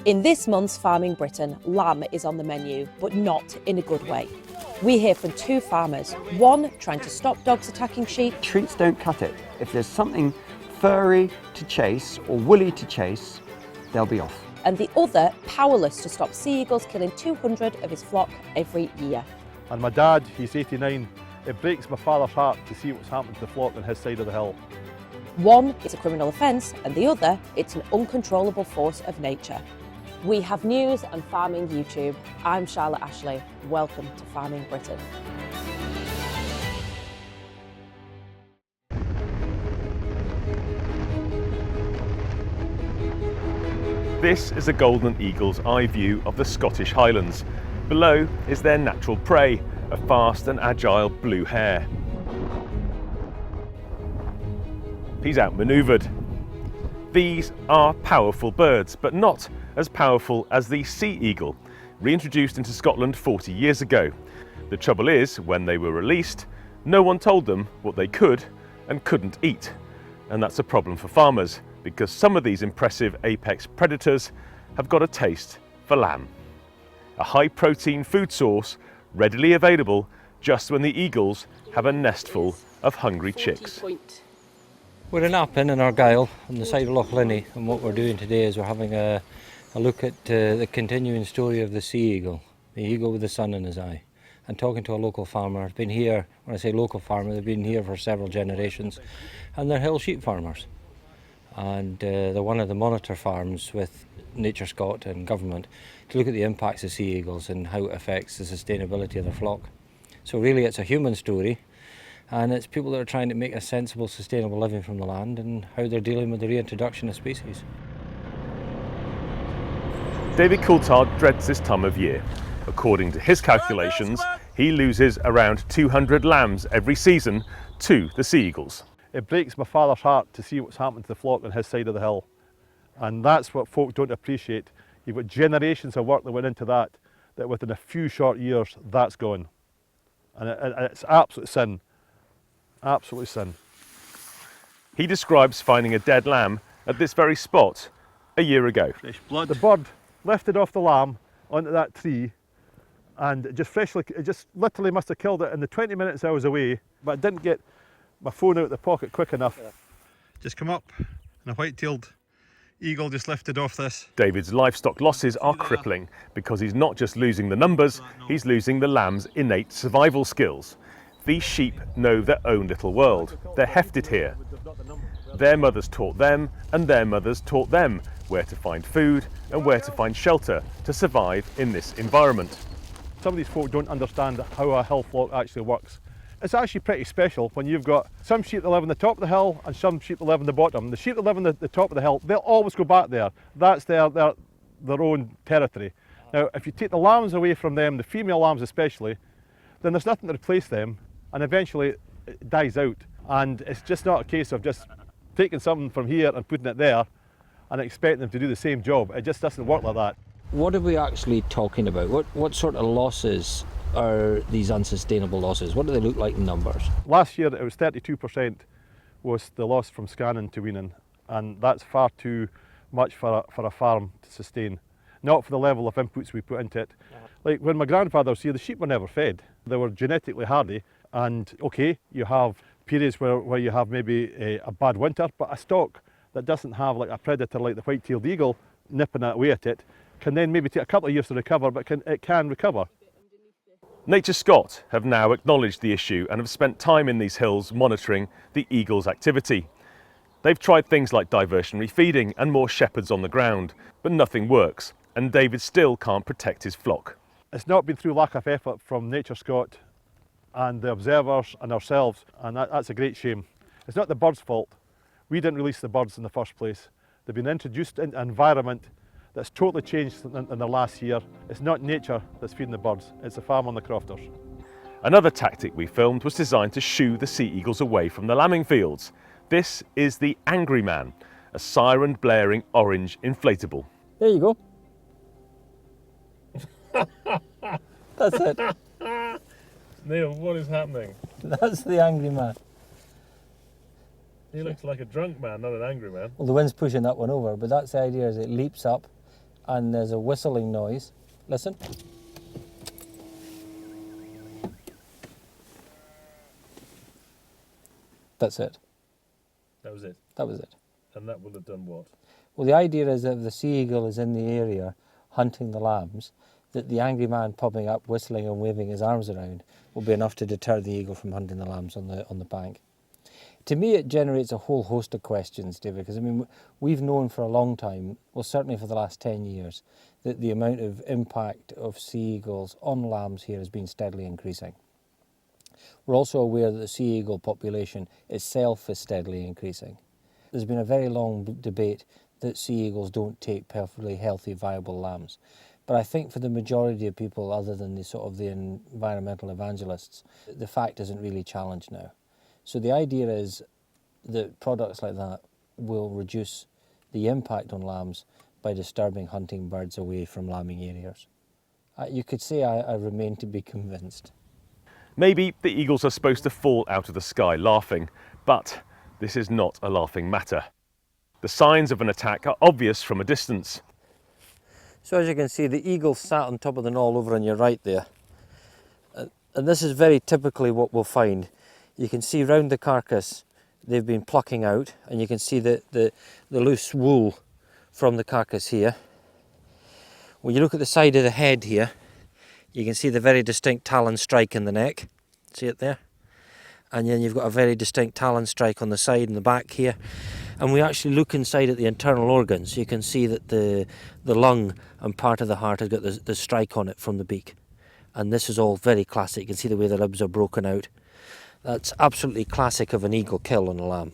In this month's Farming Britain, lamb is on the menu, but not in a good way. We hear from two farmers, one trying to stop dogs attacking sheep. Treats don't cut it. If there's something furry to chase or woolly to chase, they'll be off. And the other powerless to stop sea eagles killing 200 of his flock every year. And my dad, he's 89, it breaks my father's heart to see what's happened to the flock on his side of the hill. One is a criminal offence and the other, it's an uncontrollable force of nature. We have news and farming YouTube. I'm Charlotte Ashley. Welcome to Farming Britain. This is a golden eagle's eye view of the Scottish Highlands. Below is their natural prey, a fast and agile blue hare. He's outmanoeuvred. These are powerful birds, but not as powerful as the sea eagle, reintroduced into Scotland 40 years ago. The trouble is, when they were released, no one told them what they could and couldn't eat. And that's a problem for farmers, because some of these impressive apex predators have got a taste for lamb. A high-protein food source readily available just when the eagles have a nestful of hungry chicks. We're in Appin in Argyll on the side of Loch Linney, and what we're doing today is we're having a look at the continuing story of the sea eagle, the eagle with the sun in his eye, and talking to a local farmer. I've been here, when I say local farmer, they've been here for several generations, and they're hill sheep farmers. And they're one of the monitor farms with Nature Scot and government to look at the impacts of sea eagles and how it affects the sustainability of their flock. So really it's a human story, and it's people that are trying to make a sensible, sustainable living from the land and how they're dealing with the reintroduction of species. David Colthart dreads this time of year. According to his calculations, he loses around 200 lambs every season to the sea eagles. It breaks my father's heart to see what's happened to the flock on his side of the hill. And that's what folk don't appreciate. You've got generations of work that went into that within a few short years, that's gone. And it's absolute sin. Absolute sin. He describes finding a dead lamb at this very spot a year ago. Fresh blood. The bird lifted off the lamb onto that tree, and it just literally must have killed it in the 20 minutes I was away, but I didn't get my phone out of the pocket quick enough. Yeah. Just come up and a white-tailed eagle just lifted off this. David's livestock losses are crippling because he's not just losing the numbers, he's losing the lamb's innate survival skills. These sheep know their own little world. They're hefted here. Their mothers taught them, and their mothers taught them where to find food and where to find shelter to survive in this environment. Some of these folk don't understand how a hill flock actually works. It's actually pretty special when you've got some sheep that live on the top of the hill and some sheep that live on the bottom. The sheep that live on the top of the hill, they'll always go back there. That's their own territory. Now, if you take the lambs away from them, the female lambs especially, then there's nothing to replace them, and eventually it dies out. And it's just not a case of just taking something from here and putting it there and expecting them to do the same job. It just doesn't work like that. What are we actually talking about? What sort of losses are these unsustainable losses? What do they look like in numbers? Last year it was 32% was the loss from scanning to weaning, and that's far too much for a farm to sustain. Not for the level of inputs we put into it. Like when my grandfather was here, the sheep were never fed. They were genetically hardy, and okay, you have periods where you have maybe a bad winter, but a stock that doesn't have like a predator like the white-tailed eagle nipping away at it can then maybe take a couple of years to recover, but it can recover. Nature Scot have now acknowledged the issue and have spent time in these hills monitoring the eagle's activity. They've tried things like diversionary feeding and more shepherds on the ground, but nothing works, and David still can't protect his flock. It's not been through lack of effort from Nature Scot and the observers and ourselves, and that's a great shame. It's not the birds' fault. We didn't release the birds in the first place. They've been introduced into an environment that's totally changed in the last year. It's not nature that's feeding the birds, it's the farm on the crofters. Another tactic we filmed was designed to shoo the sea eagles away from the lambing fields. This is the Angry Man, a siren blaring orange inflatable. There you go. That's it. Neil, what is happening? That's the Angry Man. He looks like a drunk man, not an angry man. Well, the wind's pushing that one over, but that's the idea, is it leaps up and there's a whistling noise. Listen. That's it. That was it. That was it. And that would have done what? Well, the idea is that if the sea eagle is in the area hunting the lambs, that the angry man popping up, whistling and waving his arms around will be enough to deter the eagle from hunting the lambs on the bank. To me, it generates a whole host of questions, David, because I mean, we've known for a long time, well, certainly for the last 10 years, that the amount of impact of sea eagles on lambs here has been steadily increasing. We're also aware that the sea eagle population itself is steadily increasing. There's been a very long debate that sea eagles don't take perfectly healthy, viable lambs. But I think for the majority of people, other than the sort of the environmental evangelists, the fact isn't really challenged now. So the idea is that products like that will reduce the impact on lambs by disturbing hunting birds away from lambing areas. You could say I remain to be convinced. Maybe the eagles are supposed to fall out of the sky laughing, but this is not a laughing matter. The signs of an attack are obvious from a distance. So as you can see, the eagle sat on top of the knoll over on your right there. And this is very typically what we'll find. You can see round the carcass they've been plucking out, and you can see the loose wool from the carcass here. When you look at the side of the head here, you can see the very distinct talon strike in the neck. See it there? And then you've got a very distinct talon strike on the side and the back here. And we actually look inside at the internal organs. You can see that the lung and part of the heart has got the strike on it from the beak. And this is all very classic. You can see the way the ribs are broken out. That's absolutely classic of an eagle kill on a lamb.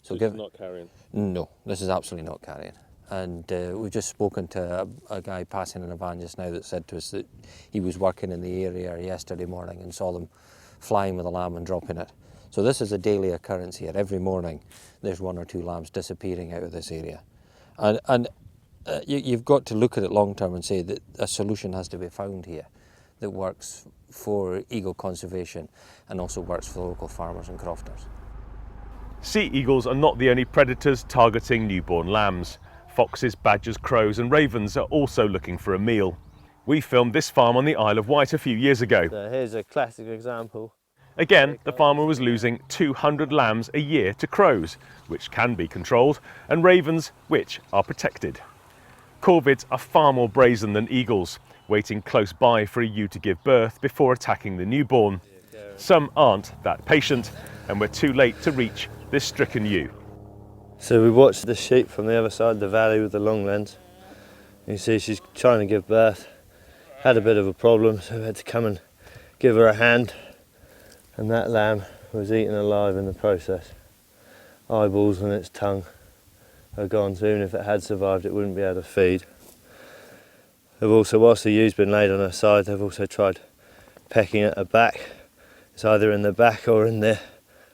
So this is not carrion? No, this is absolutely not carrion. And we've just spoken to a guy passing in a van just now that said to us that he was working in the area yesterday morning and saw them flying with a lamb and dropping it. So this is a daily occurrence here. Every morning there's 1 or 2 lambs disappearing out of this area. And you've got to look at it long term and say that a solution has to be found here that works for eagle conservation and also works for local farmers and crofters. Sea eagles are not the only predators targeting newborn lambs. Foxes, badgers, crows and ravens are also looking for a meal. We filmed this farm on the Isle of Wight a few years ago. So here's a classic example. Again, the farmer was losing 200 lambs a year to crows, which can be controlled, and ravens, which are protected. Corvids are far more brazen than eagles, waiting close by for a ewe to give birth before attacking the newborn. Some aren't that patient, and we're too late to reach this stricken ewe. So we watched the sheep from the other side of the valley with the long lens. You see she's trying to give birth, had a bit of a problem, so we had to come and give her a hand. And that lamb was eaten alive in the process. Eyeballs and its tongue are gone, so even if it had survived it wouldn't be able to feed. They've also, whilst the ewe's been laid on her side, they've also tried pecking at her back. It's either in the back or in the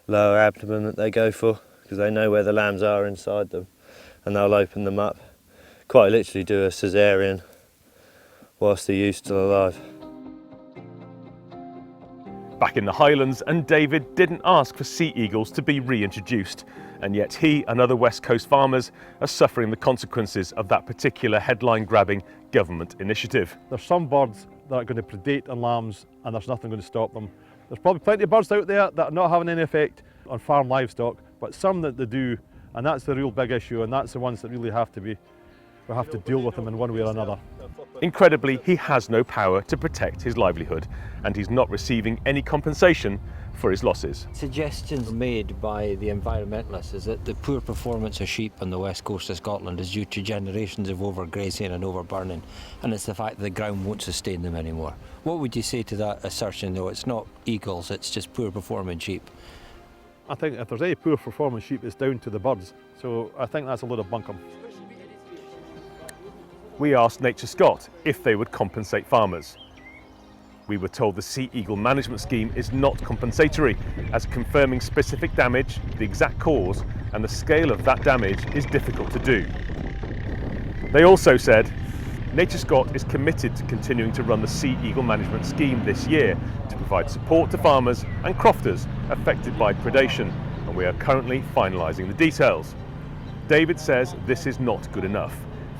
lower abdomen that they go for, because they know where the lambs are inside them, and they'll open them up, quite literally do a caesarean whilst the ewe's still alive. Back in the Highlands, and David didn't ask for sea eagles to be reintroduced, and yet he and other West Coast farmers are suffering the consequences of that particular headline-grabbing government initiative. There's some birds that are going to predate on lambs and there's nothing going to stop them. There's probably plenty of birds out there that are not having any effect on farm livestock, but some that they do, and that's the real big issue, and that's the ones that really have to deal with them in one way or another. Incredibly, he has no power to protect his livelihood, and he's not receiving any compensation for his losses. Suggestions made by the environmentalists is that the poor performance of sheep on the west coast of Scotland is due to generations of overgrazing and overburning, and it's the fact that the ground won't sustain them anymore. What would you say to that assertion, though? It's not eagles, it's just poor performing sheep. I think if there's any poor performing sheep, it's down to the birds. So I think that's a load of bunkum. We asked Nature Scott if they would compensate farmers. We were told the Sea Eagle management scheme is not compensatory, as confirming specific damage, the exact cause, and the scale of that damage is difficult to do. They also said, Nature Scott is committed to continuing to run the Sea Eagle management scheme this year to provide support to farmers and crofters affected by predation, and we are currently finalising the details. David says this is not good enough.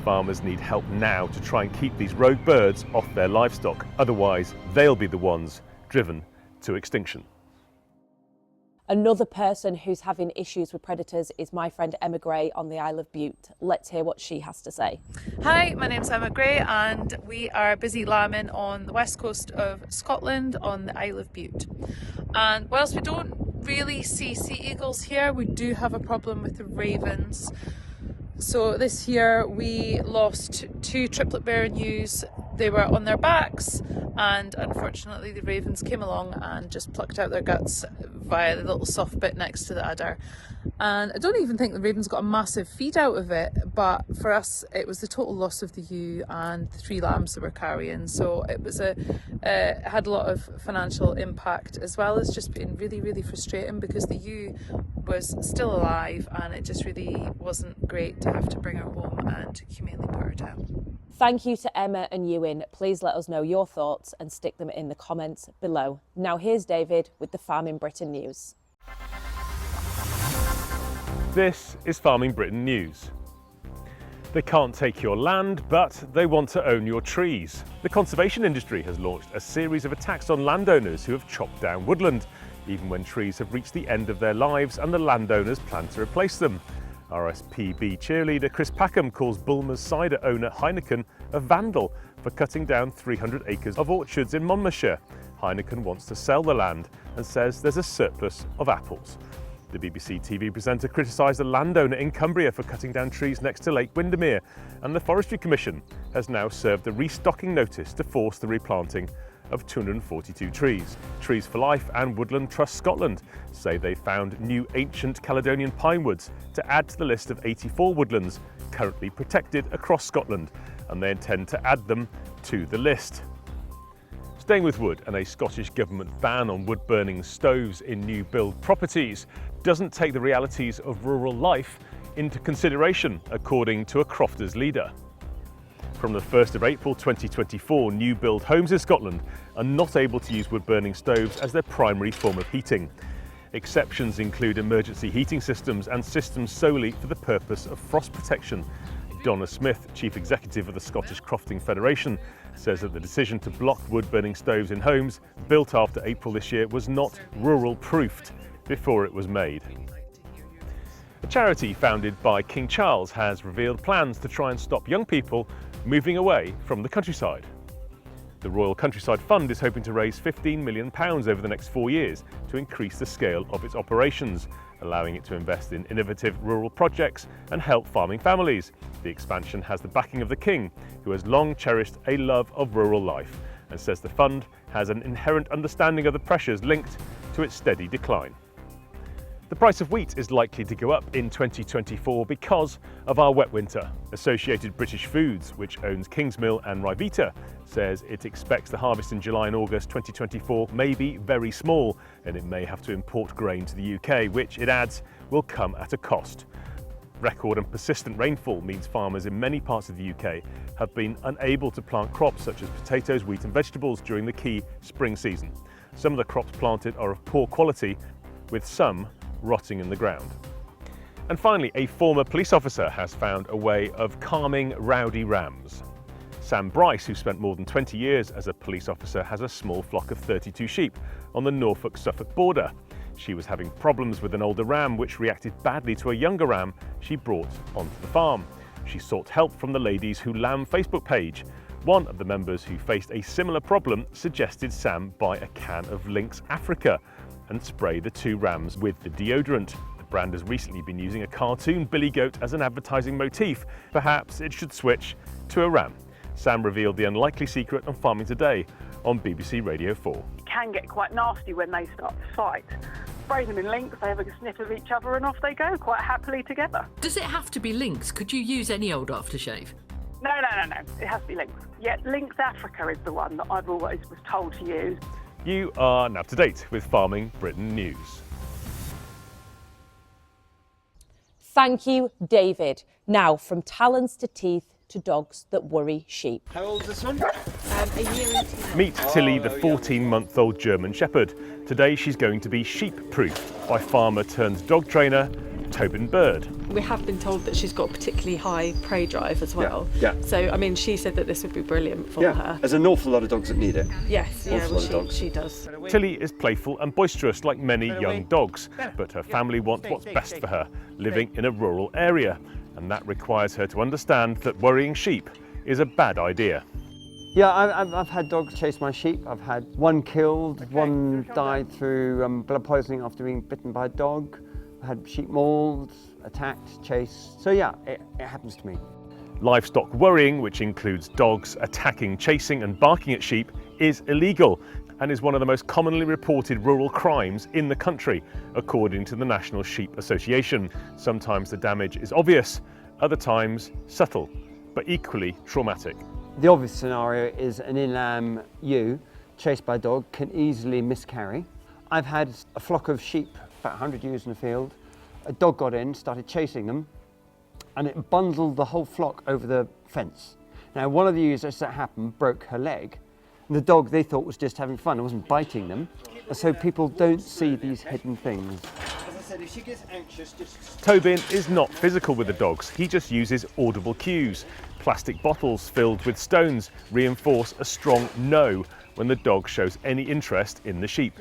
Farmers need help now to try and keep these rogue birds off their livestock. Otherwise, they'll be the ones driven to extinction. Another person who's having issues with predators is my friend Emma Gray on the Isle of Bute. Let's hear what she has to say. Hi, my name's Emma Gray and we are busy lambing on the west coast of Scotland on the Isle of Bute. And whilst we don't really see sea eagles here, we do have a problem with the ravens. So this year we lost 2 triplet barren ewes. They were on their backs and unfortunately the ravens came along and just plucked out their guts via the little soft bit next to the udder. And I don't even think the ravens got a massive feed out of it, but for us it was the total loss of the ewe and the 3 lambs that we're carrying. So it was had a lot of financial impact, as well as just being really, really frustrating because the ewe was still alive and it just really wasn't great to have to bring her home and humanely put her down. Thank you to Emma and Ewan. Please let us know your thoughts and stick them in the comments below. Now here's David with the Farming Britain news. This is Farming Britain news. They can't take your land, but they want to own your trees. The conservation industry has launched a series of attacks on landowners who have chopped down woodland, even when trees have reached the end of their lives and the landowners plan to replace them. RSPB cheerleader Chris Packham calls Bulmer's cider owner Heineken a vandal for cutting down 300 acres of orchards in Monmouthshire. Heineken wants to sell the land and says there's a surplus of apples. The BBC TV presenter criticised a landowner in Cumbria for cutting down trees next to Lake Windermere, and the Forestry Commission has now served a restocking notice to force the replanting of 242 trees. Trees for Life and Woodland Trust Scotland say they found new ancient Caledonian pine woods to add to the list of 84 woodlands currently protected across Scotland, and they intend to add them to the list. Staying with wood, and a Scottish Government ban on wood-burning stoves in new build properties doesn't take the realities of rural life into consideration, according to a crofters leader. From the 1st of April 2024, new build homes in Scotland are not able to use wood-burning stoves as their primary form of heating. Exceptions include emergency heating systems and systems solely for the purpose of frost protection. Donna Smith, Chief Executive of the Scottish Crofting Federation, says that the decision to block wood-burning stoves in homes built after April this year was not rural-proofed before it was made. A charity founded by King Charles has revealed plans to try and stop young people moving away from the countryside. The Royal Countryside Fund is hoping to raise £15 million over the next 4 years to increase the scale of its operations, allowing it to invest in innovative rural projects and help farming families. The expansion has the backing of the King, who has long cherished a love of rural life and says the fund has an inherent understanding of the pressures linked to its steady decline. The price of wheat is likely to go up in 2024 because of our wet winter. Associated British Foods, which owns Kingsmill and Ryvita, says it expects the harvest in July and August 2024 may be very small, and it may have to import grain to the UK, which it adds will come at a cost. Record and persistent rainfall means farmers in many parts of the UK have been unable to plant crops such as potatoes, wheat and vegetables during the key spring season. Some of the crops planted are of poor quality, with some rotting in the ground. And finally, a former police officer has found a way of calming rowdy rams. Sam Bryce, who spent more than 20 years as a police officer, has a small flock of 32 sheep on the Norfolk-Suffolk border. She was having problems with an older ram which reacted badly to a younger ram she brought onto the farm. She sought help from the Ladies Who Lamb Facebook page. One of the members who faced a similar problem suggested Sam buy a can of Lynx Africa and spray the 2 rams with the deodorant. The brand has recently been using a cartoon billy goat as an advertising motif. Perhaps it should switch to a ram. Sam revealed the unlikely secret on Farming Today on BBC Radio 4. It can get quite nasty when they start to fight. Spray them in Lynx, they have a sniff of each other and off they go, quite happily together. Does it have to be Lynx? Could you use any old aftershave? No, it has to be Lynx. Yeah, Lynx Africa is the one that I've always was told to use. You are now up to date with Farming Britain news. Thank you, David. Now, from talons to teeth to dogs that worry sheep. How old is this one? A year and 2 months. Meet Tilly, the 14-month-old German Shepherd. Today she's going to be sheep-proofed by farmer turned dog trainer Tobin Bird. We have been told that she's got a particularly high prey drive as well. Yeah. So, I mean, she said that this would be brilliant for her. There's an awful lot of dogs that need it. Yes, yeah, well, she does. Tilly is playful and boisterous like many young dogs, but her family want what's best for her, living in a rural area, and that requires her to understand that worrying sheep is a bad idea. Yeah, I've had dogs chase my sheep. I've had one killed, one died through blood poisoning after being bitten by a dog. I had sheep mauled, attacked, chased. So yeah, it happens to me. Livestock worrying, which includes dogs attacking, chasing and barking at sheep, is illegal and is one of the most commonly reported rural crimes in the country, according to the National Sheep Association. Sometimes the damage is obvious, other times subtle, but equally traumatic. The obvious scenario is an in-lamb ewe chased by a dog can easily miscarry. I've had a flock of sheep, about 100 ewes in the field. A dog got in, started chasing them, and it bundled the whole flock over the fence. Now, one of the ewes, as that happened, broke her leg. And the dog, they thought, was just having fun. It wasn't biting them. So people don't see these hidden things. As I said, if she gets anxious, just... Tobin is not physical with the dogs. He just uses audible cues. Plastic bottles filled with stones reinforce a strong no when the dog shows any interest in the sheep.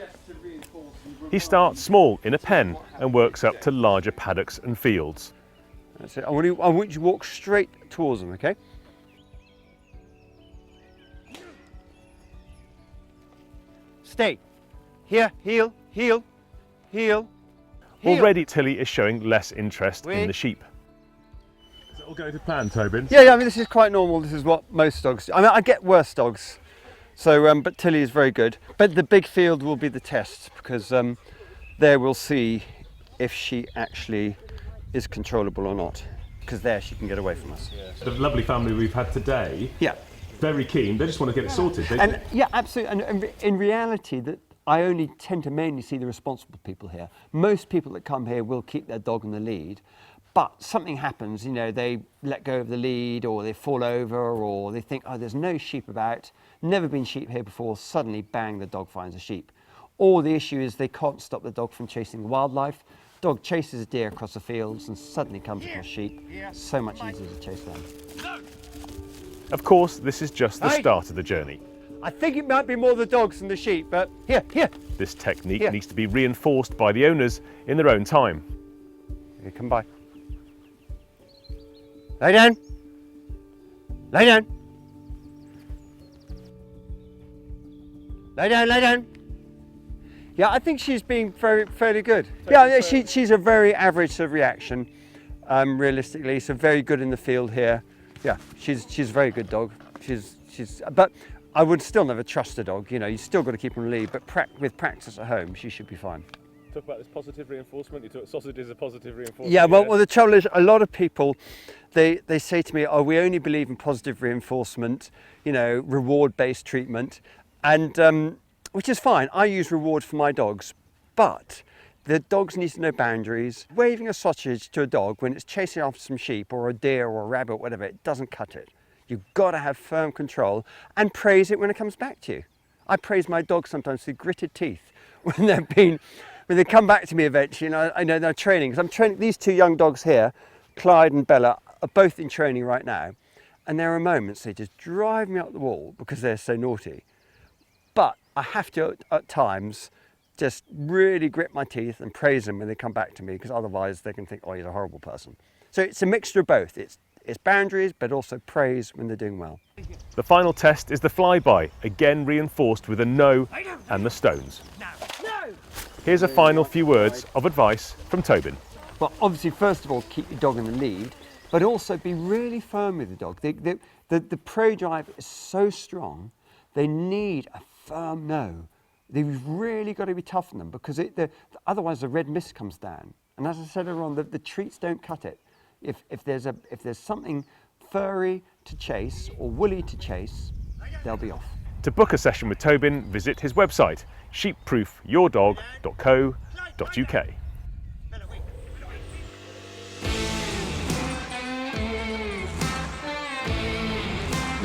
He starts small in a pen and works up to larger paddocks and fields. That's it. I want you to walk straight towards them, okay? Stay. Here, heel, heel, heel, heel. Already Tilly is showing less interest in the sheep. Is it all going to plan, Tobin? Yeah, I mean, this is quite normal. This is what most dogs do. I mean, I get worse dogs. So, but Tilly is very good. But the big field will be the test, because there we'll see if she actually is controllable or not. Because there she can get away from us. The lovely family we've had today, very keen. They just want to get it sorted. And yeah, absolutely. And in reality, that I only tend to mainly see the responsible people here. Most people that come here will keep their dog on the lead. But something happens, you know, they let go of the lead, or they fall over, or they think, oh, there's no sheep about, never been sheep here before, suddenly bang, the dog finds a sheep. Or the issue is they can't stop the dog from chasing wildlife. Dog chases a deer across the fields and suddenly comes across sheep. So much easier to chase them. Of course, this is just the start of the journey. I think it might be more the dogs than the sheep, but here. This technique needs to be reinforced by the owners in their own time. Here, come by. Lay down. Lay down. Lay down, lay down. Yeah, I think she's being fairly good. Yeah, she's a very average sort of reaction, realistically. So very good in the field here. Yeah, she's a very good dog. But I would still never trust a dog. You know, you still got to keep her on lead. But with practice at home, she should be fine. Talk about this positive reinforcement. You talk sausage is a positive reinforcement. Yeah, well, the trouble is, a lot of people, they say to me, "Oh, we only believe in positive reinforcement. You know, reward-based treatment," and which is fine. I use reward for my dogs, but the dogs need to know boundaries. Waving a sausage to a dog when it's chasing after some sheep or a deer or a rabbit or whatever, it doesn't cut it. You've got to have firm control and praise it when it comes back to you. I praise my dogs sometimes through gritted teeth when they come back to me eventually. And I know they're training, because I'm training these two young dogs here, Clyde and Bella, are both in training right now. And there are moments they just drive me up the wall because they're so naughty. But I have to, at times, just really grit my teeth and praise them when they come back to me, because otherwise they can think, oh, he's a horrible person. So it's a mixture of both. It's boundaries, but also praise when they're doing well. The final test is the flyby, again reinforced with a no and the stones. Here's a final few words of advice from Tobin. Well, obviously, first of all, keep your dog in the lead, but also be really firm with the dog. The prey drive is so strong, they need a firm no. They've really got to be tough on them, because otherwise the red mist comes down. And as I said earlier on, the treats don't cut it. If there's something furry to chase or woolly to chase, they'll be off. To book a session with Tobin, visit his website, sheepproofyourdog.co.uk.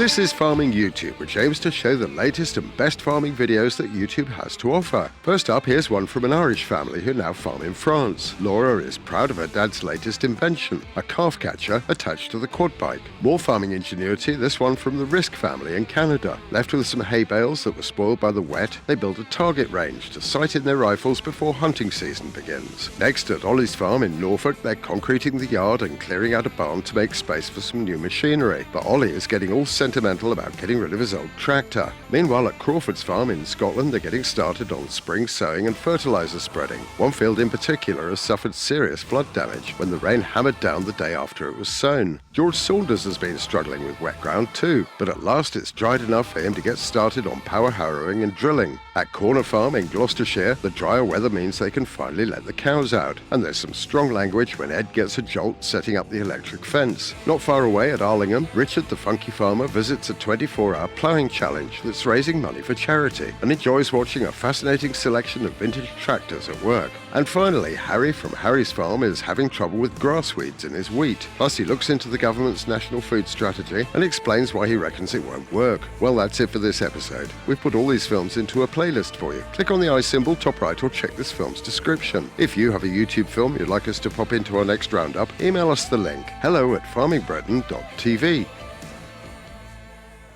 This is Farming YouTube, which aims to show the latest and best farming videos that YouTube has to offer. First up, here's one from an Irish family who now farm in France. Laura is proud of her dad's latest invention, a calf catcher attached to the quad bike. More farming ingenuity, this one from the Risk family in Canada. Left with some hay bales that were spoiled by the wet, they built a target range to sight in their rifles before hunting season begins. Next, at Ollie's farm in Norfolk, they're concreting the yard and clearing out a barn to make space for some new machinery. But Ollie is getting all sentimental about getting rid of his old tractor. Meanwhile, at Crawford's farm in Scotland, they're getting started on spring sowing and fertiliser spreading. One field in particular has suffered serious flood damage when the rain hammered down the day after it was sown. George Saunders has been struggling with wet ground too, but at last it's dried enough for him to get started on power harrowing and drilling. At Corner Farm in Gloucestershire, the drier weather means they can finally let the cows out, and there's some strong language when Ed gets a jolt setting up the electric fence. Not far away at Arlingham, Richard the funky farmer visits a 24-hour ploughing challenge that's raising money for charity and enjoys watching a fascinating selection of vintage tractors at work. And finally, Harry from Harry's farm is having trouble with grass weeds in his wheat. Plus, he looks into the government's national food strategy and explains why he reckons it won't work. Well, that's it for this episode. We've put all these films into a playlist for you. Click on the eye symbol top right or check this film's description. If you have a YouTube film you'd like us to pop into our next roundup, email us the link hello@farmingbritain.tv.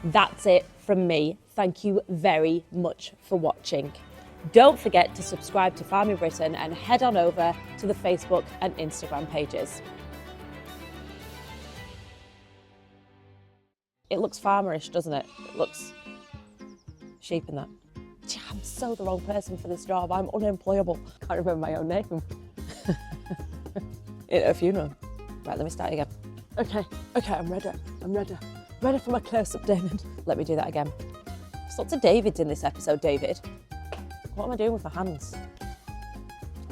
That's it from me. Thank you very much for watching. Don't forget to subscribe to Farming Britain and head on over to the Facebook and Instagram pages. It looks farmerish, doesn't it? It looks sheep in that. Gee, I'm so the wrong person for this job. I'm unemployable. Can't remember my own name. In a funeral. Right, let me start again. Okay, I'm ready. Ready for my close-up, David. Let me do that again. There's lots of Davids in this episode, David. What am I doing with my hands?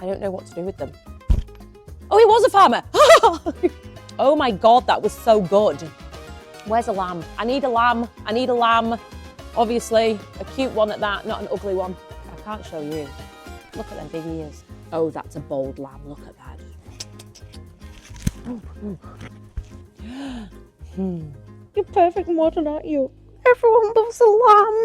I don't know what to do with them. Oh, he was a farmer! Oh my God, that was so good. Where's a lamb? I need a lamb. Obviously, a cute one at that, not an ugly one. I can't show you. Look at them big ears. Oh, that's a bold lamb. Look at that. You're perfect model, aren't you? Everyone loves a lamb.